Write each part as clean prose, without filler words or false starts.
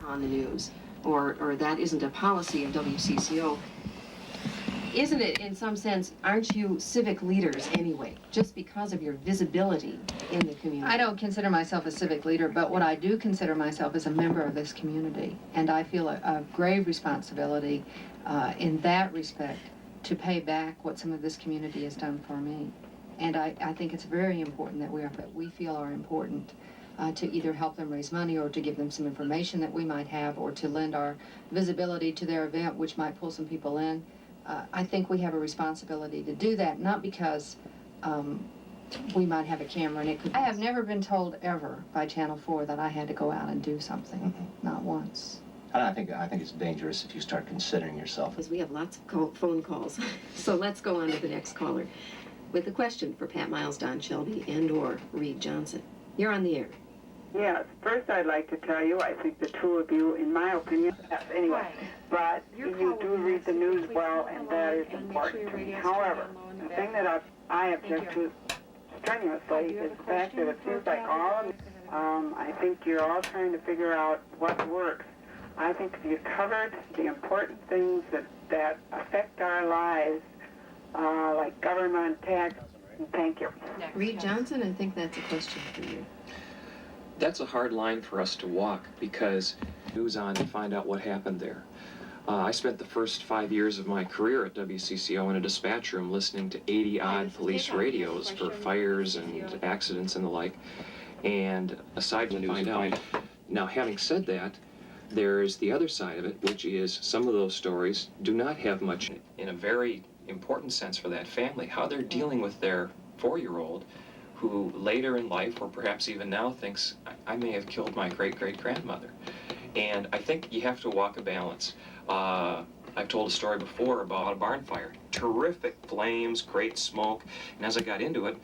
on the news, or that isn't a policy of WCCO. Isn't it, in some sense, aren't you civic leaders anyway, just because of your visibility in the community? I don't consider myself a civic leader, but what I do consider myself is a member of this community. And I feel a grave responsibility in that respect to pay back what some of this community has done for me. And I think it's very important that we feel are important to either help them raise money or to give them some information that we might have or to lend our visibility to their event, which might pull some people in. I think we have a responsibility to do that, not because we might have a camera and it could... I have never been told ever by Channel 4 that I had to go out and do something, not once. I think it's dangerous if you start considering yourself. Because we have lots of phone calls, so let's go on to the next caller with a question for Pat Miles, Don Shelby, and/or Reed Johnson. You're on the air. Yes, first I'd like to tell you, I think the two of you, in my opinion, anyway, but you do read the news well, and that is important to me. However, the thing that I object to strenuously is the fact that it seems like all of I think you're all trying to figure out what works. I think if you covered the important things that affect our lives, like government, tax, thank you. Reed Johnson, I think that's a question for you. That's a hard line for us to walk because news on to find out what happened there. I spent the first 5 years of my career at WCCO in a dispatch room listening to 80-odd police radios for fires and accidents and the like, and aside from the news to find out. Now, having said that, there's the other side of it, which is some of those stories do not have much in a very important sense for that family, how they're dealing with their 4-year-old who later in life, or perhaps even now, thinks, I may have killed my great-great-grandmother. And I think you have to walk a balance. I've told a story before about a barn fire. Terrific flames, great smoke, and as I got into it,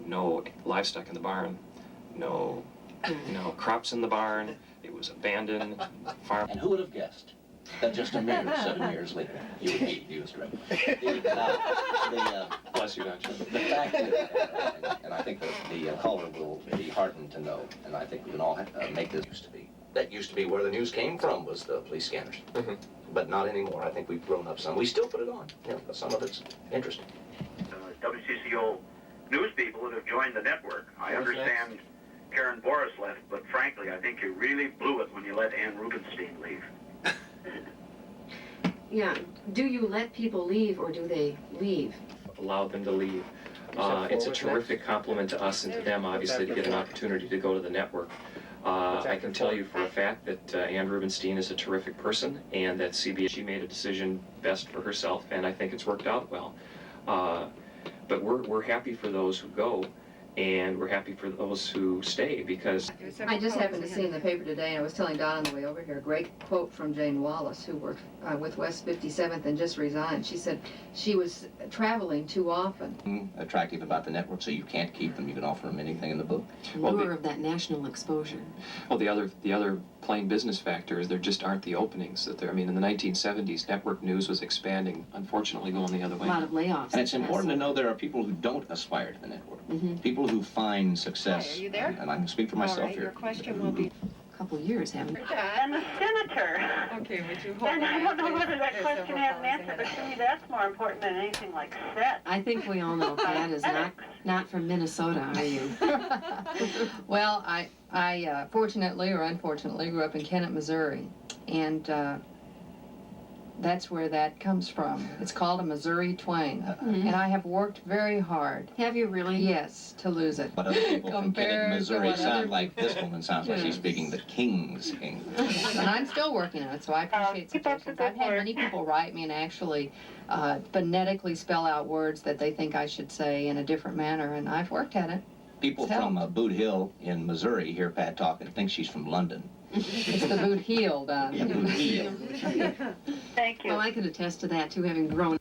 no livestock in the barn, no crops in the barn, it was abandoned, farm. And who would have guessed that just a mere 7 years later, you would be used right? Bless you, Doctor. The fact is, and I think that the caller will be heartened to know, and I think we can all make this used to be. That used to be where the news came from, was the police scanners. But not anymore. I think we've grown up some. We still put it on. But some of it's interesting. WCCO news people that have joined the network. I understand Karen Boris left, but frankly, I think you really blew it when you let Ann Rubenstein leave. Yeah. Do you let people leave or do they leave? Allow them to leave. It's a terrific compliment to us and to them, obviously, to get an opportunity to go to the network. I can tell you for a fact that Ann Rubenstein is a terrific person and that she made a decision best for herself, and I think it's worked out well. But we're happy for those who go, and we're happy for those who stay, because... I just happened to see in the paper today, and I was telling Don on the way over here, a great quote from Jane Wallace, who worked with West 57th and just resigned. She said she was traveling too often. Attractive about the network, so you can't keep them. You can offer them anything in the book. Lure of that national exposure. Well, the other plain business factor is there just aren't the openings that there. I mean, in the 1970s, network news was expanding, unfortunately going the other way. A lot of layoffs. And it's important to know there are people who don't aspire to the network. People who find success. Hi, are you there? And I can speak for myself here. Your question will be... A couple years, haven't it? And the senator. Okay, would you hold And I don't know on, whether that please? question has an answer, but to me that's more important than anything like sex. I think we all know Pat is not from Minnesota, are you? Well, I fortunately or unfortunately grew up in Kennett, Missouri, and that's where that comes from. It's called a Missouri twang, and I have worked very hard. Have you really? Yes, to lose it. But other people from Kennett, Compared to Missouri what sound other- like this woman sounds like she's speaking the king's English. And I'm still working on it, so I appreciate Keep up the suggestions. good I've had work. many people write me and actually phonetically spell out words that they think I should say in a different manner, and I've worked at it. People from Boot Hill in Missouri hear Pat talk and think she's from London. It's the boot heel, Don. Boot Hill. Thank you. Well, I could attest to that, too, having grown